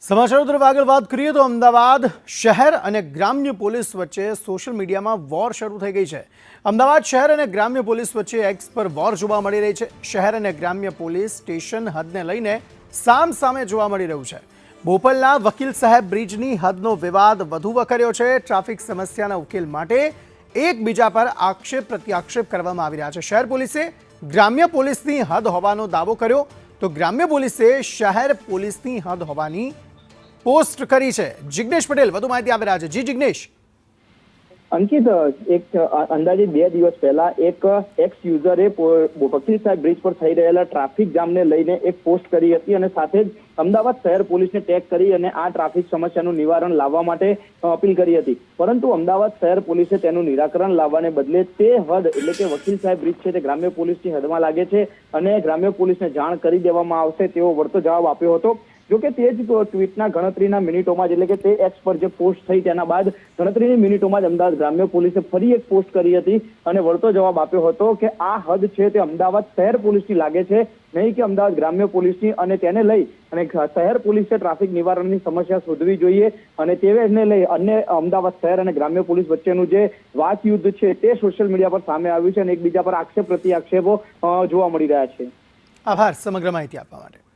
સમાચારો તરફ આગળ વાત કરીએ તો અમદાવાદ શહેર અને ગ્રામ્ય પોલીસ વચ્ચે સોશિયલ મીડિયામાં વોર શરૂ થઈ ગઈ છે। અમદાવાદ શહેર અને ગ્રામ્ય પોલીસ વચ્ચે એક્સ પર વોર જોવા મળી રહી છે। શહેર અને ગ્રામ્ય પોલીસ સ્ટેશન હદને લઈને સામસામે જોવા મળી રહ્યું છે। બોપલના વકીલ સાહેબ બ્રિજની હદનો વિવાદ વધુ વકર્યો છે। ટ્રાફિક સમસ્યાના ઉકેલ માટે એકબીજા પર આક્ષેપ પ્રત્યાક્ષેપ કરવામાં આવી રહ્યા છે। શહેર પોલીસે ગ્રામ્ય પોલીસની હદ હોવાનો દાવો કર્યો તો ગ્રામ્ય પોલીસે શહેર પોલીસની હદ હોવાની પોસ્ટ કરી છે। જિગ્નેશ પટેલ વધુ માહિતી આપી રહ્યા છે। જી જિગ્નેશ। અંકિત, એક અંદાજે 2 દિવસ પહેલા એક એક્સ યુઝરે વકીલ સાહેબ બ્રિજ પર થઈ રહેલા ટ્રાફિક જામને લઈને એક પોસ્ટ કરી હતી અને સાથે જ અમદાવાદ શહેર પોલીસને ટેગ કરી અને આ ટ્રાફિક સમસ્યાનું નિવારણ લાવવા માટે અપીલ કરી હતી, પરંતુ અમદાવાદ શહેર પોલીસે તેનું નિરાકરણ લાવવાને બદલે તે હદ એટલે કે વકીલ સાહેબ બ્રિજ છે તે ગ્રામ્ય પોલીસની હદમાં લાગે છે અને ગ્રામ્ય પોલીસને જાણ કરી દેવામાં આવશે તેવો વળતો જવાબ આપ્યો હતો। જોકે તે જ ટ્વીટના ગણતરીના મિનિટોમાં જ એટલે કે તે એક્સ પર જે પોસ્ટ થઈ તેના બાદ ગણતરીની મિનિટોમાં જ અમદાવાદ ગ્રામ્ય પોલીસે ફરી એક પોસ્ટ કરી હતી અને વળતો જવાબ આપ્યો હતો કે આ હદ છે તે અમદાવાદ શહેર પોલીસની લાગે છે, નહીં કે અમદાવાદ ગ્રામ્ય પોલીસની, અને તેને લઈ અને શહેર પોલીસે ટ્રાફિક નિવારણની સમસ્યા શોધવી જોઈએ અને તેને લઈ અન્ય અમદાવાદ શહેર અને ગ્રામ્ય પોલીસ વચ્ચેનું જે વાક યુદ્ધ છે તે સોશિયલ મીડિયા પર સામે આવ્યું છે અને એકબીજા પર આક્ષેપ પ્રત્યાક્ષેપો જોવા મળી રહ્યા છે। આભાર સમગ્ર માહિતી આપવા માટે।